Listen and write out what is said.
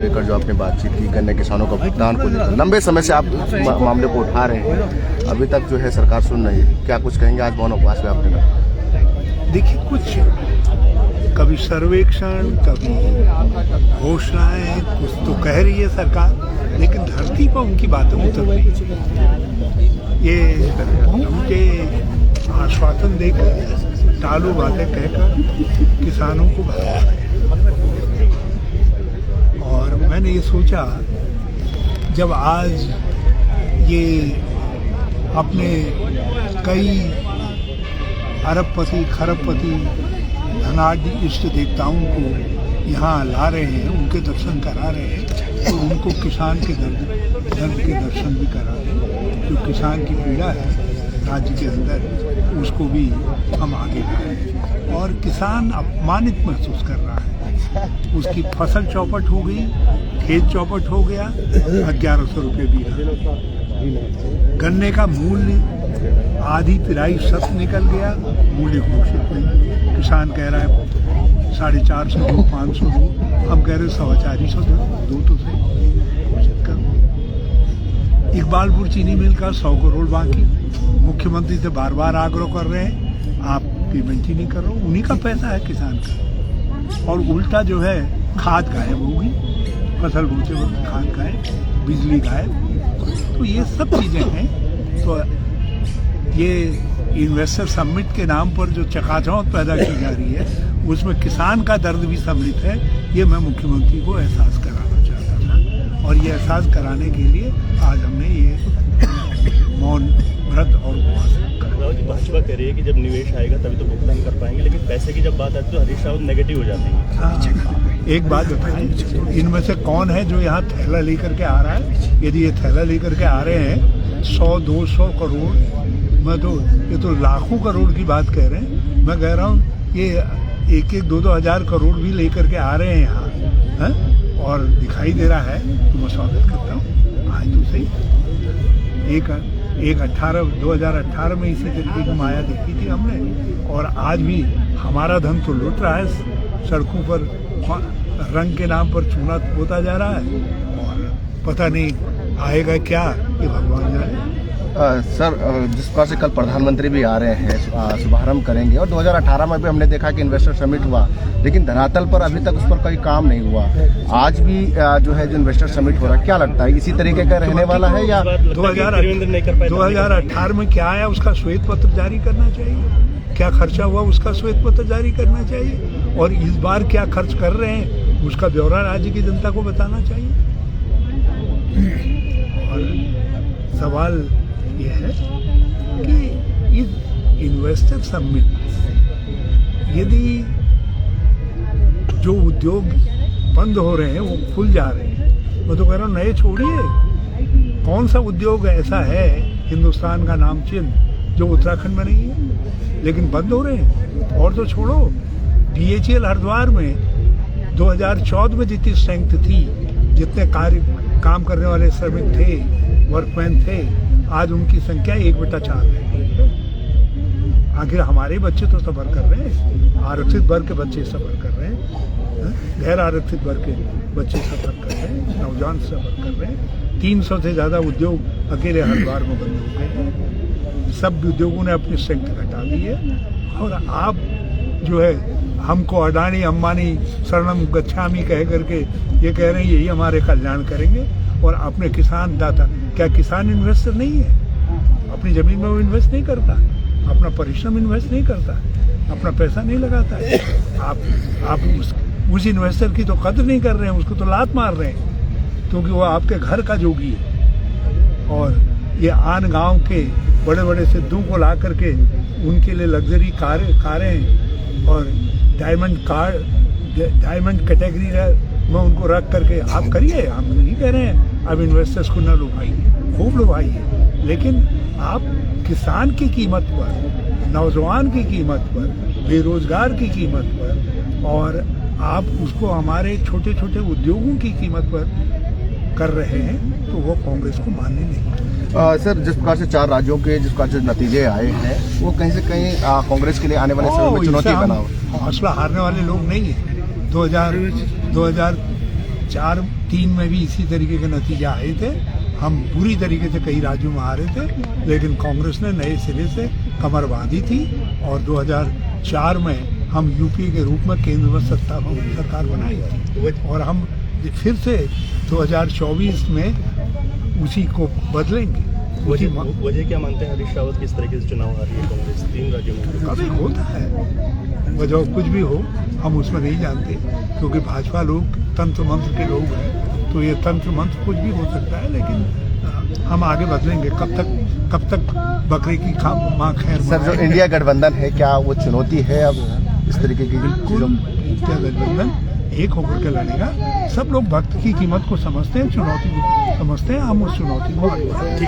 लेकर जो आपने बातचीत की गन्ने किसानों का भुगतान को लेकर लंबे समय से आप मामले को उठा रहे हैं, अभी तक जो है सरकार सुन रही है, क्या कुछ कहेंगे आज मौन उपवास में आपने कहा? देखिए, कुछ कभी सर्वेक्षण, कभी घोषणाएं, कुछ तो कह रही है सरकार, लेकिन धरती पर उनकी बातें उतर रही है। ये उनके आश्वासन देकर, टालू बातें कहकर किसानों को भगा रहे हैं। और मैंने ये सोचा, जब आज ये अपने कई अरबपति खरबपति धनाढ्य इष्ट देवताओं को यहाँ ला रहे हैं, उनके दर्शन करा रहे हैं, तो उनको किसान के दर्द के दर्शन भी करा रहे हैं। जो किसान की पीड़ा है राज्य के अंदर, उसको भी हम आगे ला रहे हैं। और किसान अपमानित महसूस कर रहा है। उसकी फसल चौपट हो गई, खेत चौपट हो गया, 1100 रुपये बीघा। गन्ने का मूल्य आधी पिराई शत निकल गया, मूल्य घोषित नहीं। किसान कह रहा है 450 दो, 500 दो, हम कह रहे 450 दो तो सही घोषित कर। इकबालपुर चीनी मिल का 100 करोड़ बाकी, मुख्यमंत्री से बार बार आग्रह कर रहे हैं, आप पेमेंट ही नहीं कर रहे हो। उन्हीं का पैसा है किसान का, और उल्टा जो है खाद गायब होगी, फसल बोते वक्त खाद गायब, बिजली गायब। तो ये सब चीज़ें हैं। तो ये इन्वेस्टर समिट के नाम पर जो चकाचौंध पैदा की जा रही है, उसमें किसान का दर्द भी सम्मिलित है। ये मैं मुख्यमंत्री को एहसास कराना चाहता था, और ये एहसास कराने के लिए आज हमने ये मौन व्रत और उपवास रखा। भाजपा कह रही है कि जब निवेश आएगा तभी तो भुगतान कर पाएंगे, लेकिन पैसे की जब बात आती है तो हरीश रावत नेगेटिव हो जाते हैं। एक बात बताएं, इनमें से कौन है जो यहाँ थैला लेकर के आ रहा है? यदि ये थैला लेकर के आ रहे हैं 100-200 करोड़, ये तो लाखों करोड़ की बात कह रहे हैं। मैं कह रहा हूँ ये 1-2 हज़ार करोड़ भी लेकर के आ रहे हैं यहाँ, है? और दिखाई दे रहा है, तो मैं स्वागत करता हूँ। आज तो सही 2018 में इसी तरीके की माया देखी थी हमने, और आज भी हमारा धन तो लुट रहा है, सड़कों पर रंग के नाम पर चूना पोता जा रहा है, और पता नहीं आएगा क्या, ये भगवान जाने। सर, जिस प्रकार से कल प्रधानमंत्री भी आ रहे हैं, शुभारंभ करेंगे, और 2018 में भी हमने देखा कि इन्वेस्टर समिट हुआ, लेकिन धरातल पर अभी तक उस पर कोई काम नहीं हुआ। आज भी जो है जो इन्वेस्टर समिट हो रहा है, क्या लगता है इसी तरीके का रहने वाला है, या 2018 में क्या आया उसका श्वेत पत्र जारी करना चाहिए? क्या खर्चा हुआ उसका श्वेत पत्र जारी करना चाहिए, और इस बार क्या खर्च कर रहे हैं उसका ब्यौरा राज्य की जनता को बताना चाहिए। और सवाल यह है कि इस इन्वेस्टर समिट यदि जो उद्योग बंद हो रहे हैं वो खुल जा रहे हैं, मैं तो कह रहा हूँ नए छोड़िए। कौन सा उद्योग ऐसा है हिंदुस्तान का नामचिन्ह जो उत्तराखंड में नहीं है, लेकिन बंद हो रहे हैं? और तो छोड़ो, DHL हरिद्वार में 2014 में जितनी स्ट्रेंथ थी, जितने काम करने वाले श्रमिक थे, वर्कमैन थे, आज उनकी संख्या 1/4 है। आखिर हमारे बच्चे तो सफर कर रहे हैं, आरक्षित वर्ग के बच्चे सफर कर रहे हैं, गैर आरक्षित वर्ग के बच्चे सफर कर रहे हैं, नौजवान सफर कर रहे हैं। 300 से ज़्यादा उद्योग अकेले हरिद्वार में बंद हो गए हैं। सब उद्योगों ने अपनी स्ट्रेंथ घटा दी है, और आप जो है हमको अडानी अंबानी शरणम गच्छामी कह करके ये कह रहे हैं यही हमारे कल्याण करेंगे, और अपने किसान दाता, क्या किसान इन्वेस्टर नहीं है? अपनी ज़मीन में वो इन्वेस्ट नहीं करता, अपना परिश्रम इन्वेस्ट नहीं करता, अपना पैसा नहीं लगाता है। आप उस इन्वेस्टर की तो कदर नहीं कर रहे हैं, उसको तो लात मार रहे हैं, क्योंकि वो आपके घर का जोगी है। और ये आन गांव के बड़े बड़े सिद्धों को ला करके उनके लिए लग्जरी कारें और डायमंड कैटेगरी में उनको रख करके आप करिए। हम नहीं कह रहे हैं अब इन्वेस्टर्स को न लुभाइए, खूब लुभाइए, लेकिन आप किसान की कीमत पर, नौजवान की कीमत पर, बेरोजगार की कीमत पर, और आप उसको हमारे छोटे छोटे उद्योगों की कीमत पर कर रहे हैं, तो वो कांग्रेस को मानने नहीं। सर, जिस प्रकार से 4 राज्यों के जिस प्रकार से नतीजे आए हैं, वो कहीं से कहीं कांग्रेस के लिए आने वाले समय में चुनौती बना हो। हौसला हारने वाले लोग नहीं है। 2000 2004-3 में भी इसी तरीके के नतीजे आए थे। हम पूरी तरीके से कई राज्यों में हारे थे, लेकिन कांग्रेस ने नए सिरे से कमर बांधी थी और 2004 में हम यूपी के रूप में केंद्र में सरकार बनाई थी और हम फिर से 2024 में उसी को बदलेंगे। वजह क्या मानते हैं हरीश रावत किस तरीके से चुनाव हारी है कांग्रेस 3 राज्यों में? कभी होता है, वजह कुछ भी हो हम उसमें नहीं जानते, क्योंकि भाजपा लोग तंत्र मंत्र के लोग हैं, तो ये तंत्र मंत्र कुछ भी हो सकता है, लेकिन हम आगे बदलेंगे। कब तक बकरे की माँ खैर। सर, जो इंडिया गठबंधन है, क्या वो चुनौती है अब इस तरीके की? बिल्कुल, इंडिया गठबंधन एक होकर के लड़ेगा। सब लोग वक्त की कीमत को समझते हैं, चुनौती को समझते हैं, हम उस चुनौती को आगे बढ़ाएंगे।